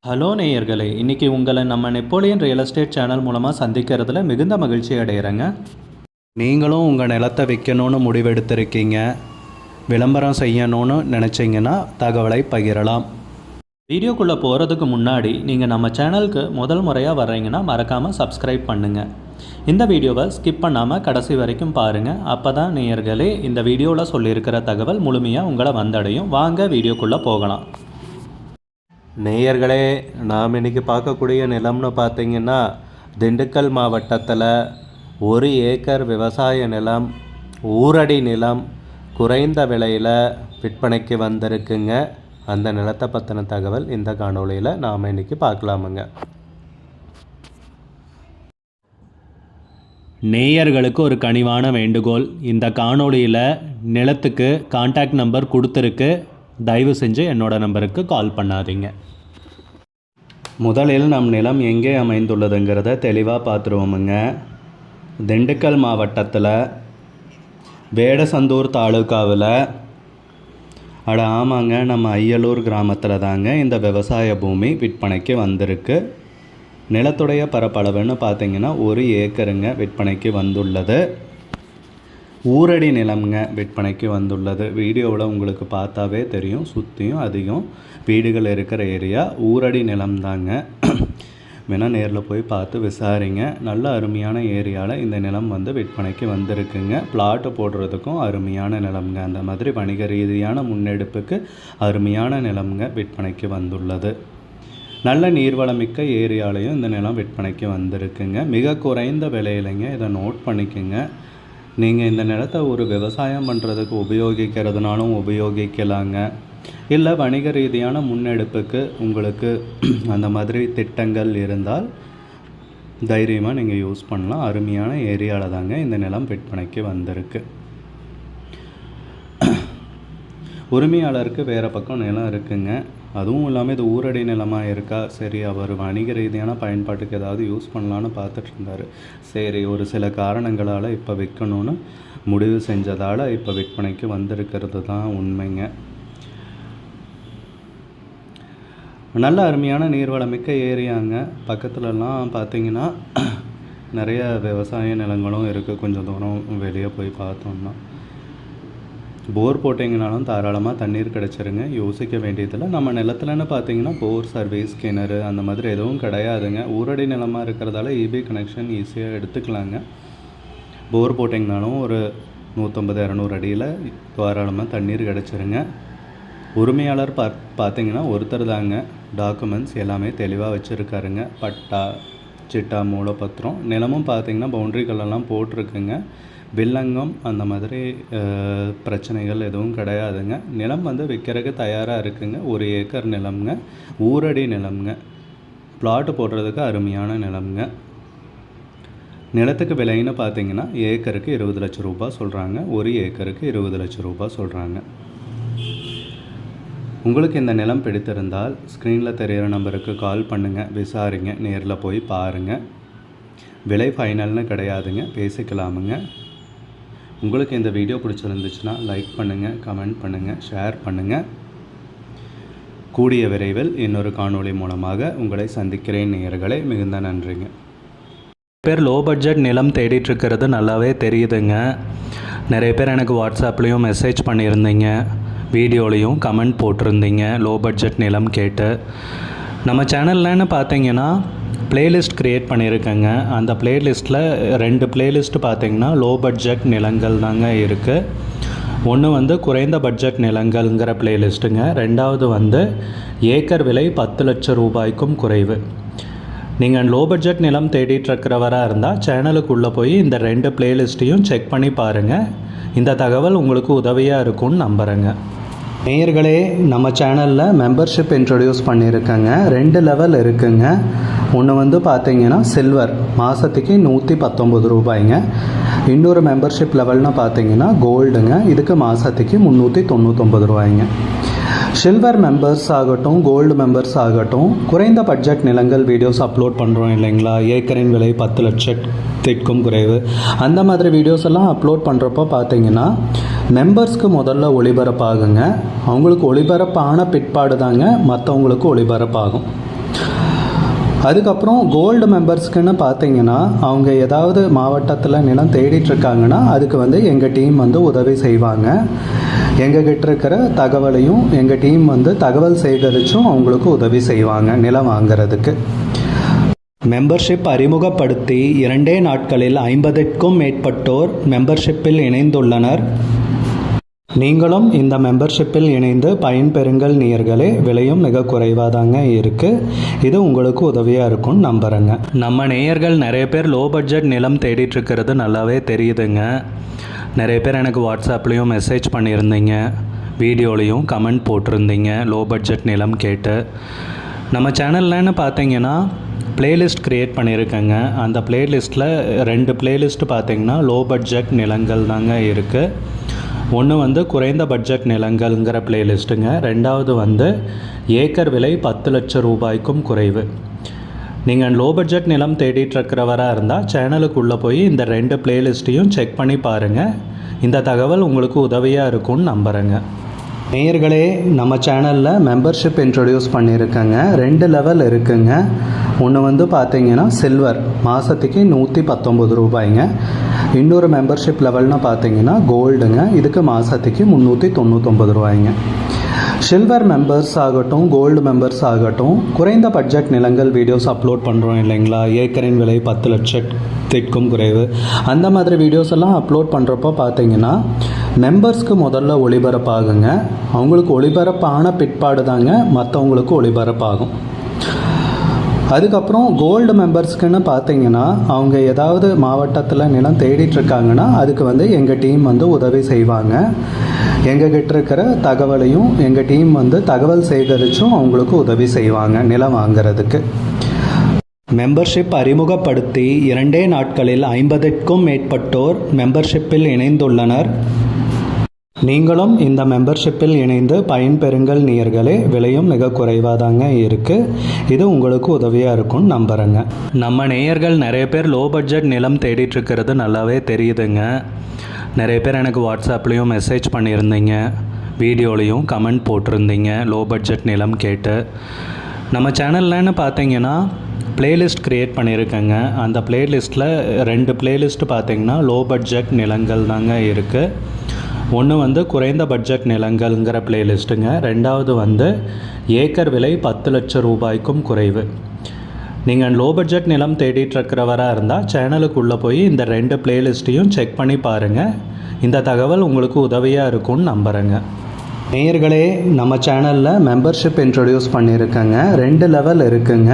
Hello நேயர்களே, இன்றைக்கி உங்களை நம்ம நெப்போலியன் ரியல் எஸ்டேட் சேனல் மூலமாக சந்திக்கிறதுல மிகுந்த மகிழ்ச்சி அடைகிறேங்க. நீங்களும் உங்கள் நிலத்தை விற்கணும்னு முடிவெடுத்திருக்கீங்க, விளம்பரம் செய்யணும்னு நினச்சிங்கன்னா தகவலை பகிரலாம். வீடியோக்குள்ளே போகிறதுக்கு முன்னாடி நீங்கள் நம்ம சேனலுக்கு முதல் முறையாக வர்றீங்கன்னா மறக்காமல் சப்ஸ்கிரைப் பண்ணுங்கள். இந்த வீடியோவை ஸ்கிப் பண்ணாமல் கடைசி வரைக்கும் பாருங்கள். அப்போ தான் நேயர்களே இந்த வீடியோவில் சொல்லியிருக்கிற தகவல் முழுமையாக உங்களை வந்தடையும். வாங்க வீடியோக்குள்ளே போகலாம். நேயர்களே, நாம் இன்றைக்கி பார்க்கக்கூடிய நிலம்னு பார்த்திங்கன்னா திண்டுக்கல் மாவட்டத்தில் 1 ஏக்கர் விவசாய நிலம், ஊரடி நிலம், குறைந்த விலையில் விற்பனைக்கு வந்திருக்குங்க. அந்த நிலத்தை பற்றின தகவல் இந்த காணொளியில் நாம் இன்றைக்கி பார்க்கலாமுங்க. நேயர்களுக்கு ஒரு கனிவான வேண்டுகோள், இந்த காணொளியில் நிலத்துக்கு கான்டாக்ட் நம்பர் கொடுத்துருக்கு, தயவு செஞ்சு என்னோடய நம்பருக்கு கால் பண்ணாதீங்க. முதலில் நம் நிலம் எங்கே அமைந்துள்ளதுங்கிறத தெளிவாக பார்த்துருவோமுங்க. திண்டுக்கல் மாவட்டத்தில் வேடசந்தூர் தாலுக்காவில் ஆமாங்க, நம்ம ஐயலூர் கிராமத்தில் தாங்க இந்த விவசாய பூமி விற்பனைக்கு வந்திருக்கு. நிலத்துடைய பரப்பளவுன்னு பார்த்திங்கன்னா 1 ஏக்கருங்க விற்பனைக்கு வந்துள்ளது. ஊரடி நிலம்ங்க விற்பனைக்கு வந்துள்ளது. வீடியோவில் உங்களுக்கு பார்த்தாவே தெரியும், சுற்றியும் அதிகம் வீடுகள் இருக்கிற ஏரியா ஊரடி நிலம் தாங்க. வேணால் நேரில் போய் பார்த்து விசாரிங்க. நல்ல அருமையான ஏரியாவில் இந்த நிலம் விற்பனைக்கு வந்திருக்குங்க. பிளாட்டு போடுறதுக்கும் அருமையான நிலம்ங்க. அந்த மாதிரி வணிக ரீதியான முன்னெடுப்புக்கு அருமையான நிலம்ங்க விற்பனைக்கு வந்துள்ளது. நல்ல நீர்வளமிக்க ஏரியாலையும் இந்த நிலம் விற்பனைக்கு வந்திருக்குங்க. மிக குறைந்த விலையிலைங்க. இதை நோட் பண்ணிக்கோங்க. நீங்கள் இந்த நிலத்தை ஒரு விவசாயம் பண்ணுறதுக்கு உபயோகிக்கிறதுனாலும் உபயோகிக்கலாங்க. இல்லை வணிக ரீதியான முன்னெடுப்புக்கு உங்களுக்கு அந்த மாதிரி திட்டங்கள் இருந்தால் தைரியமாக நீங்கள் யூஸ் பண்ணலாம். அருமையான ஏரியாவில் தாங்க இந்த நிலம் விற்பனைக்கு வந்திருக்கு. உரிமையாளருக்கு வேறு பக்கம் நிலம் இருக்குங்க. அதுவும் இல்லாமல் இது ஊரடி நிலமாக இருக்கா, சரி அவர் வணிக ரீதியான பயன்பாட்டுக்கு ஏதாவது யூஸ் பண்ணலான்னு பார்த்துட்டு இருந்தார். சரி, ஒரு சில காரணங்களால் இப்போ விற்கணும்னு முடிவு செஞ்சதால் இப்போ விற்பனைக்கு வந்திருக்கிறது தான் உண்மைங்க. நல்ல அருமையான நீர்வளமிக்க ஏரியாங்க. பக்கத்துலலாம் பார்த்திங்கன்னா நிறைய விவசாய நிலங்களும் இருக்குது. கொஞ்சம் தூரம் வெளியே போய் பார்த்தோம்னா போர் போட்டிங்கனாலும் தாராளமாக தண்ணீர் கிடச்சிருங்க. யோசிக்க வேண்டியதில்லை. நம்ம நிலத்துலன்னு பார்த்தீங்கன்னா போர் சர்வீஸ், கிணறு அந்த மாதிரி எதுவும் கிடையாதுங்க. ஊரடி நிலமாக இருக்கிறதால இபி கனெக்ஷன் ஈஸியாக எடுத்துக்கலாங்க. போர் போட்டிங்கனாலும் ஒரு 150-200 அடியில் தாராளமாக தண்ணீர் கிடச்சிருங்க. உரிமையாளர் பார்த்தீங்கன்னா ஒருத்தர் தாங்க. டாக்குமெண்ட்ஸ் எல்லாமே தெளிவாக வச்சுருக்காருங்க. பட்டா, சிட்டா, மூலப்பத்திரம். நிலமும் பார்த்திங்கன்னா பவுண்ட்ரிகளெல்லாம் போட்டிருக்குங்க. வில்லங்கம் அந்த மாதிரி பிரச்சனைகள் எதுவும் கிடையாதுங்க. நிலம் விற்கிறதுக்கு தயாராக இருக்குங்க. 1 ஏக்கர் நிலம்ங்க, ஊரடி நிலம்ங்க, பிளாட்டு போடுறதுக்கு அருமையான நிலம்ங்க. நிலத்துக்கு விலைன்னு பார்த்தீங்கன்னா ஏக்கருக்கு 20 லட்சம் ரூபாய் சொல்கிறாங்க. 1 ஏக்கருக்கு 20 லட்சம் ரூபாய் சொல்கிறாங்க. உங்களுக்கு இந்த நிலம் பிடித்திருந்தால் ஸ்க்ரீனில் தெரிகிற நம்பருக்கு கால் பண்ணுங்கள், விசாரிங்க, நேரில் போய் பாருங்கள். விலை ஃபைனல்னு கிடையாதுங்க, பேசிக்கலாமுங்க. உங்களுக்கு இந்த வீடியோ பிடிச்சிருந்துச்சுன்னா லைக் பண்ணுங்கள், கமெண்ட் பண்ணுங்கள், ஷேர் பண்ணுங்கள். கூடிய விரைவில் இன்னொரு காணொளி மூலமாக உங்களை சந்திக்கிறேன் நேயர்களே. மிகுந்த நன்றிங்க. பேர் லோ பட்ஜெட் நிலம் தேடிட்டுருக்கிறது நல்லாவே தெரியுதுங்க. நிறைய பேர் எனக்கு வாட்ஸ்அப்லேயும் மெசேஜ் பண்ணியிருந்தீங்க, வீடியோலையும் கமெண்ட் போட்டிருந்தீங்க லோ பட்ஜெட் நிலம் கேட்டு. நம்ம சேனல்லன்னு பார்த்தீங்கன்னா பிளேலிஸ்ட் க்ரியேட் பண்ணியிருக்கேங்க. அந்த பிளேலிஸ்ட்டில் 2 பிளேலிஸ்ட்டு பார்த்திங்கன்னா லோ பட்ஜெட் நிலங்கள் தாங்க இருக்குது. ஒன்று குறைந்த பட்ஜெட் நிலங்கள்ங்கிற பிளேலிஸ்ட்டுங்க. 2வது ஏக்கர் விலை 10 லட்சம் ரூபாய்க்கும் குறைவு. நீங்கள் லோ பட்ஜெட் நிலம் தேடிட்டுருக்கிறவராக இருந்தால் சேனலுக்குள்ளே போய் இந்த 2 பிளேலிஸ்ட்டையும் செக் பண்ணி பாருங்கள். இந்த தகவல் உங்களுக்கு உதவியாக இருக்கும்னு நம்புகிறேங்க. நேயர்களே, நம்ம சேனலில் மெம்பர்ஷிப் இன்ட்ரடியூஸ் பண்ணியிருக்கேங்க. 2 லெவல் இருக்குங்க. ஒன்று பார்த்தீங்கன்னா சில்வர், மாதத்துக்கு 119 ரூபாய்ங்க. இன்னொரு மெம்பர்ஷிப் லெவல்னு பார்த்தீங்கன்னா கோல்டுங்க. இதுக்கு மாதத்துக்கு 399 ரூபாய்ங்க. சில்வர் மெம்பர்ஸ் ஆகட்டும், கோல்டு மெம்பர்ஸ் ஆகட்டும், குறைந்த பட்ஜெட் நிலங்கள் வீடியோஸ் அப்லோட் பண்ணுறோம் இல்லைங்களா, ஏக்கரின் விலை 10 லட்சத்திற்கும் குறைவு, அந்த மாதிரி வீடியோஸ் எல்லாம் அப்லோட் பண்ணுறப்போ பார்த்தீங்கன்னா மெம்பர்ஸ்க்கு முதல்ல ஒளிபரப்பாகுங்க. அவங்களுக்கு ஒளிபரப்பான பிற்பாடு தாங்க மற்றவங்களுக்கு ஒளிபரப்பாகும். அதுக்கப்புறம் கோல்டு மெம்பர்ஸ்க்குன்னு பார்த்தீங்கன்னா அவங்க ஏதாவது மாவட்டத்தில் நிலம் தேடிட்டுருக்காங்கன்னா அதுக்கு வந்து எங்கள் டீம் வந்து உதவி செய்வாங்க. எங்ககிட்ட இருக்கிற தகவலையும் எங்கள் டீம் வந்து தகவல் சேகரித்தும் அவங்களுக்கு உதவி செய்வாங்க நிலம் வாங்கிறதுக்கு. மெம்பர்ஷிப் அறிமுகப்படுத்தி 2 நாட்களில் 50க்கும் மேற்பட்டோர் மெம்பர்ஷிப்பில் இணைந்துள்ளனர். நீங்களும் இந்த மெம்பர்ஷிப்பில் இணைந்து பயன்பெறுங்கள் நேயர்களே. விலையும் மிக குறைவாக தாங்க இருக்குது. இது உங்களுக்கு உதவியாக இருக்கும்னு நம்புகிறேங்க. நம்ம நேயர்கள் நிறைய பேர் லோ பட்ஜெட் நிலம் தேடிட்டுருக்கிறது நல்லாவே தெரியுதுங்க. நிறைய பேர் எனக்கு வாட்ஸ்அப்லேயும் மெசேஜ் பண்ணியிருந்தீங்க, வீடியோலையும் கமெண்ட் போட்டிருந்தீங்க லோ பட்ஜெட் நிலம் கேட்டு. நம்ம சேனல்லன்னு பார்த்தீங்கன்னா பிளேலிஸ்ட் க்ரியேட் பண்ணியிருக்கேங்க. அந்த பிளேலிஸ்ட்டில் 2 பிளேலிஸ்ட்டு பார்த்தீங்கன்னா லோ பட்ஜெட் நிலங்கள் தாங்க இருக்குது. ஒன்று வந்து குறைந்த பட்ஜெட் நிலங்கள்ங்கிற பிளேலிஸ்ட்டுங்க. 2வது வந்து ஏக்கர் விலை 10 லட்சம் ரூபாய்க்கும் குறைவு. நீங்கள் லோ பட்ஜெட் நிலம் தேடிட்டுருக்கிறவராக இருந்தால் சேனலுக்குள்ளே போய் இந்த 2 பிளேலிஸ்ட்டையும் செக் பண்ணி பாருங்கள். இந்த தகவல் உங்களுக்கு உதவியாக இருக்கும்னு நம்புகிறேங்க. நேயர்களே, நம்ம சேனலில் மெம்பர்ஷிப் இன்ட்ரடியூஸ் பண்ணியிருக்கேங்க. 2 லெவல் இருக்குங்க. ஒன்று வந்து பார்த்தீங்கன்னா சில்வர், மாதத்துக்கு 119 ரூபாய்ங்க. இன்னொரு மெம்பர்ஷிப் லெவல்னு பார்த்தீங்கன்னா கோல்டுங்க. இதுக்கு மாதத்துக்கு 399 ரூபாய்ங்க. சில்வர் மெம்பர்ஸ் ஆகட்டும், கோல்டு மெம்பர்ஸ் ஆகட்டும், குறைந்த பட்ஜெட் நிலங்கள் வீடியோஸ் அப்லோட் பண்ணுறோம் இல்லைங்களா, ஏக்கரின் விலை 10 லட்சத்திற்கும் குறைவு, அந்த மாதிரி வீடியோஸ் எல்லாம் அப்லோட் பண்ணுறப்போ பார்த்தீங்கன்னா மெம்பர்ஸ்க்கு முதல்ல ஒளிபரப்பாகுங்க. அவங்களுக்கு ஒளிபரப்பான பிற்பாடு தாங்க மற்றவங்களுக்கு ஒளிபரப்பாகும். அதுக்கப்புறம் கோல்டு மெம்பர்ஸ்க்குன்னு பார்த்தீங்கன்னா அவங்க ஏதாவது மாவட்டத்தில் நிலம் தேடிட்டுருக்காங்கன்னா அதுக்கு வந்து எங்கள் டீம் வந்து உதவி செய்வாங்க. எங்ககிட்ட இருக்கிற தகவலையும் எங்கள் டீம் வந்து தகவல் சேகரித்தும் அவங்களுக்கு உதவி செய்வாங்க நிலம் வாங்கிறதுக்கு. மெம்பர்ஷிப் அறிமுகப்படுத்தி 2 நாட்களில் 50க்கும் மேற்பட்டோர் மெம்பர்ஷிப்பில் இணைந்துள்ளனர். நீங்களும் இந்த மெம்பர்ஷிப்பில் இணைந்து பயன்பெறுங்கள் நேயர்களே. விலையும் மிக குறைவாக தாங்க இருக்குது. இது உங்களுக்கு உதவியாக இருக்கும்னு நம்புகிறேங்க. நம்ம நேயர்கள் நிறைய பேர் லோ பட்ஜெட் நிலம் தேடிட்டுருக்கிறது நல்லாவே தெரியுதுங்க. நிறைய பேர் எனக்கு வாட்ஸ்அப்லேயும் மெசேஜ் பண்ணியிருந்தீங்க, வீடியோலையும் கமெண்ட் போட்டிருந்தீங்க லோ பட்ஜெட் நிலம் கேட்டு. நம்ம சேனல்லன்னு பார்த்தீங்கன்னா பிளேலிஸ்ட் க்ரியேட் பண்ணியிருக்கேங்க. அந்த பிளேலிஸ்ட்டில் 2 பிளேலிஸ்ட்டு பார்த்தீங்கன்னா லோ பட்ஜெட் நிலங்கள் தாங்க இருக்குது. ஒன்று வந்து குறைந்த பட்ஜெட் நிலங்கள்ங்கிற பிளேலிஸ்ட்டுங்க. 2வது வந்து ஏக்கர் விலை 10 லட்சம் ரூபாய்க்கும் குறைவு. நீங்கள் லோ பட்ஜெட் நிலம் தேடிட்டுருக்கிறவராக இருந்தால் சேனலுக்குள்ளே போய் இந்த 2 பிளேலிஸ்ட்டையும் செக் பண்ணி பாருங்கள். இந்த தகவல் உங்களுக்கு உதவியாக இருக்கும்னு நம்புகிறேங்க. நேயர்களே, நம்ம சேனலில் மெம்பர்ஷிப் இன்ட்ரடியூஸ் பண்ணியிருக்கேங்க. 2 லெவல் இருக்குங்க.